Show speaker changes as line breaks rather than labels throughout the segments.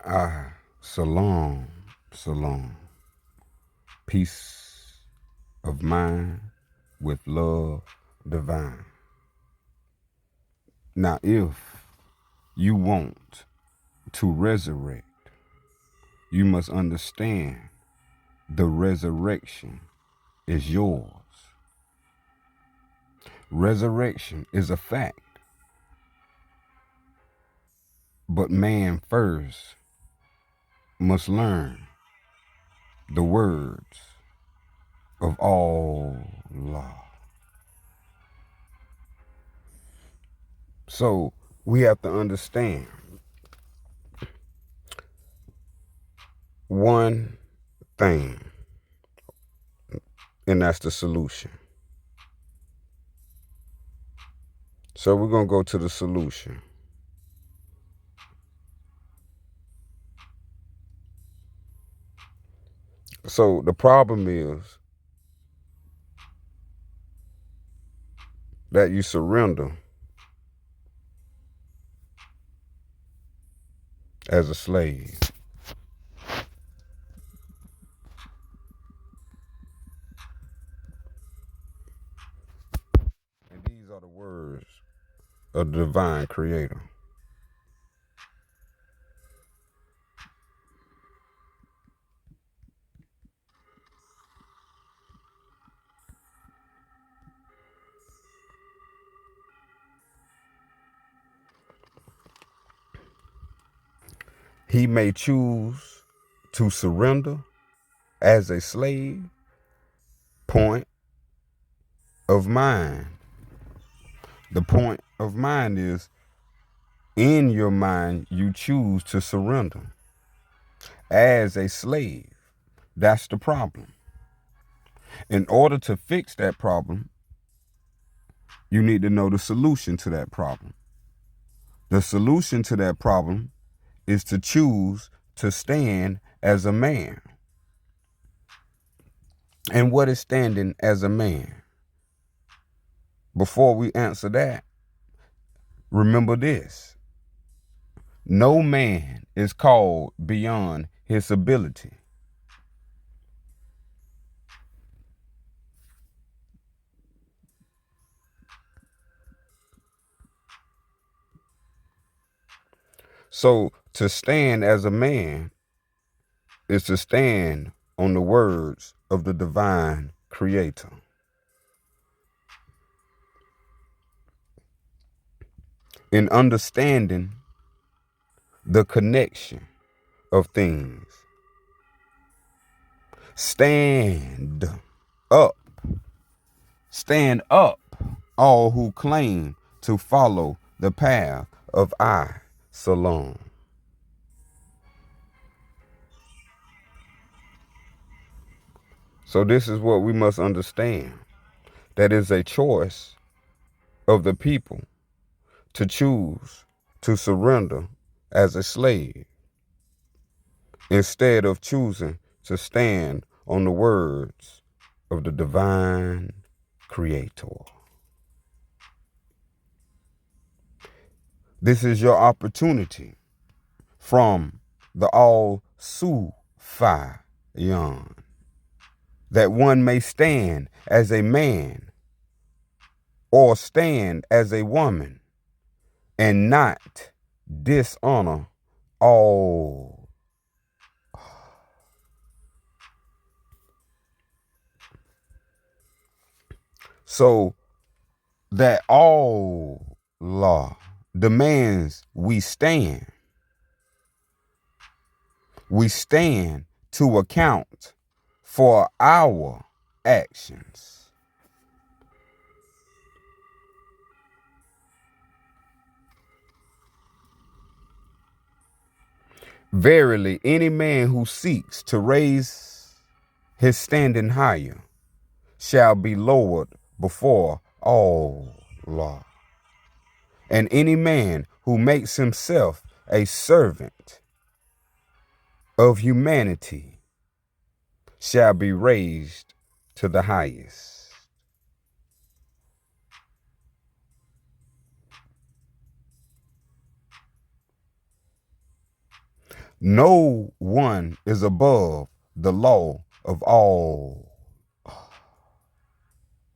Ah, Salam, Salam. Peace of mind with love divine. Now, if you want to resurrect, you must understand the resurrection is yours. Resurrection is a fact, but man first must learn the words of all law. So we have to understand one thing, and that's the solution. So we're going to go to the solution. So the problem is that you surrender as a slave. And these are the words of the divine creator. He may choose to surrender as a slave. Point of mind. The point of mind is in your mind, you choose to surrender as a slave. That's the problem. In order to fix that problem, you need to know the solution to that problem. The solution to that problem is to choose to stand as a man. And what is standing as a man? Before we answer that, remember this. No man is called beyond his ability. So to stand as a man is to stand on the words of the divine creator. In understanding the connection of things. Stand up. Stand up, all who claim to follow the path of Salam. So this is what we must understand. That is a choice of the people to choose to surrender as a slave instead of choosing to stand on the words of the divine creator. This is your opportunity from the All-Sufiyan that one may stand as a man or stand as a woman and not dishonor all. So that all law demands we stand. We stand to account for our actions. Verily, any man who seeks to raise his standing higher shall be lowered before all law. And any man who makes himself a servant of humanity shall be raised to the highest. No one is above the law of all.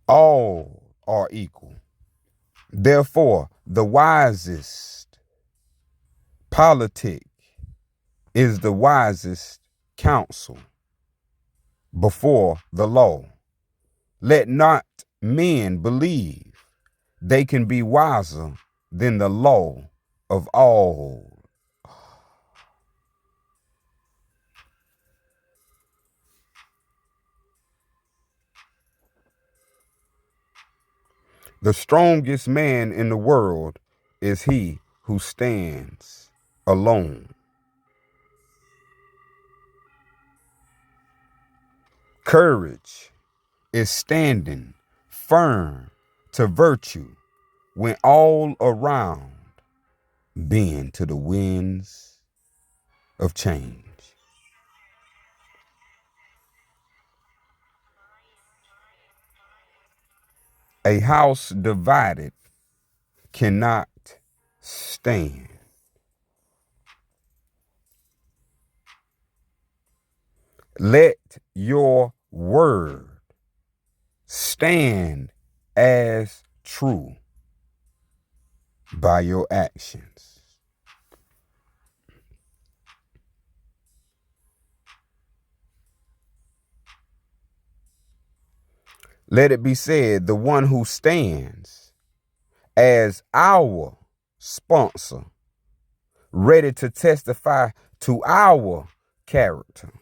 All are equal. Therefore, the wisest politic is the wisest counsel before the law. Let not men believe they can be wiser than the law of all. The strongest man in the world is he who stands alone. Courage is standing firm to virtue when all around bend to the winds of change. A house divided cannot stand. Let your word stand as true by your actions. Let it be said, the one who stands as our sponsor, ready to testify to our character.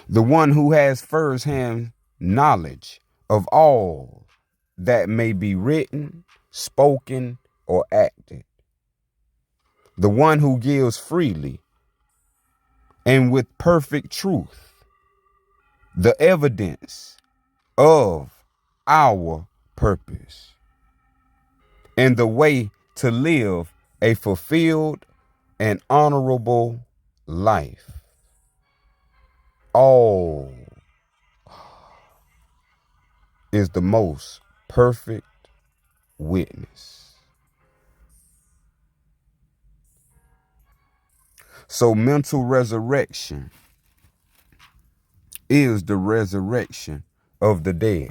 The one who has firsthand knowledge of all that may be written, spoken, or acted. The one who gives freely and with perfect truth the evidence of our purpose and the way to live a fulfilled and honorable life. All is the most perfect witness. So mental resurrection is the resurrection of the dead.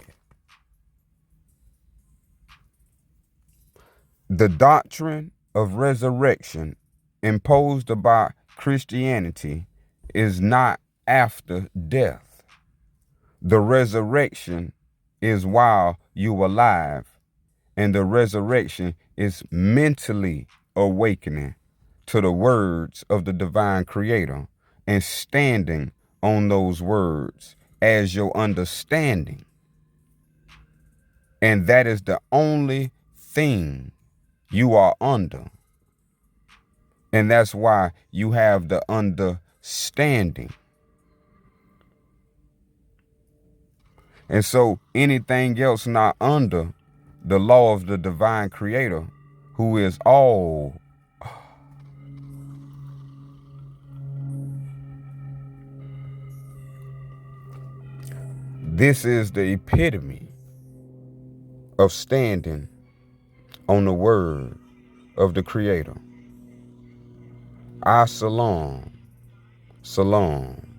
The doctrine of resurrection imposed by Christianity is not after death. The resurrection is while you're alive, and the resurrection is mentally awakening to the words of the divine creator and standing on those words as your understanding. And that is the only thing you are under. And that's why you have the understanding. And so anything else not under the law of the divine creator, who is all, this is the epitome of standing on the word of the creator. Salam, salam,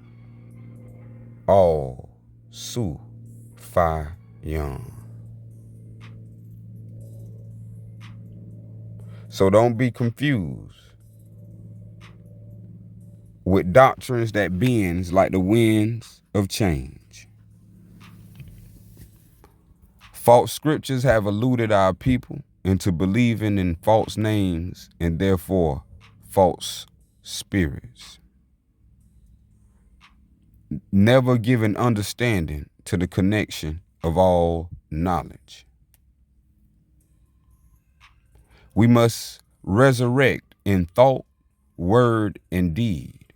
all, su, fi, yum. So don't be confused with doctrines that bends like the winds of change. False scriptures have eluded our people into believing in false names and therefore false spirits, never giving understanding to the connection of all knowledge. We must resurrect in thought, word, and deed,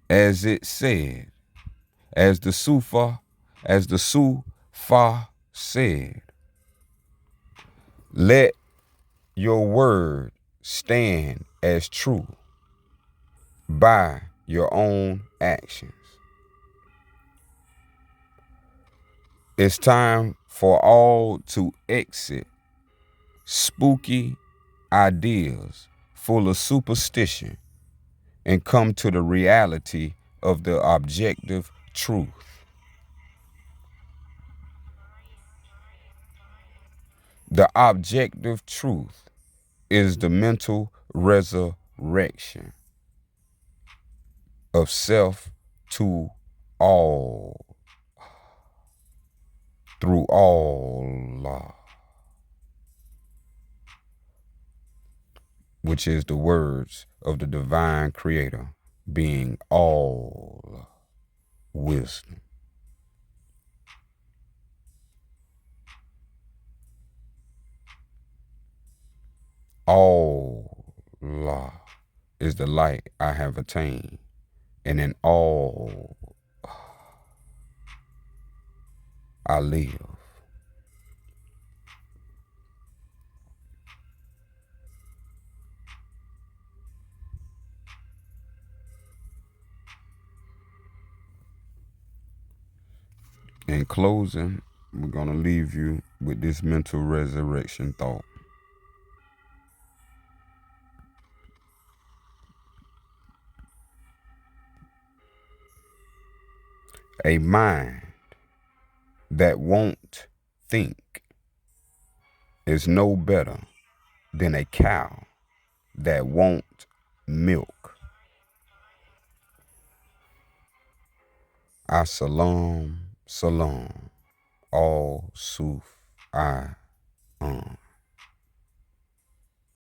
as it said, as the Sufa said, let your word stand as true by your own actions. It's time for all to exit spooky ideas full of superstition and come to the reality of the objective truth. The objective truth is the mental resurrection of self to all, through all, which is the words of the divine creator, being all wisdom. All is the light I have attained, and in all I live. In closing, we're going to leave you with this mental resurrection thought. A mind that won't think is no better than a cow that won't milk. Salam, all suf, I,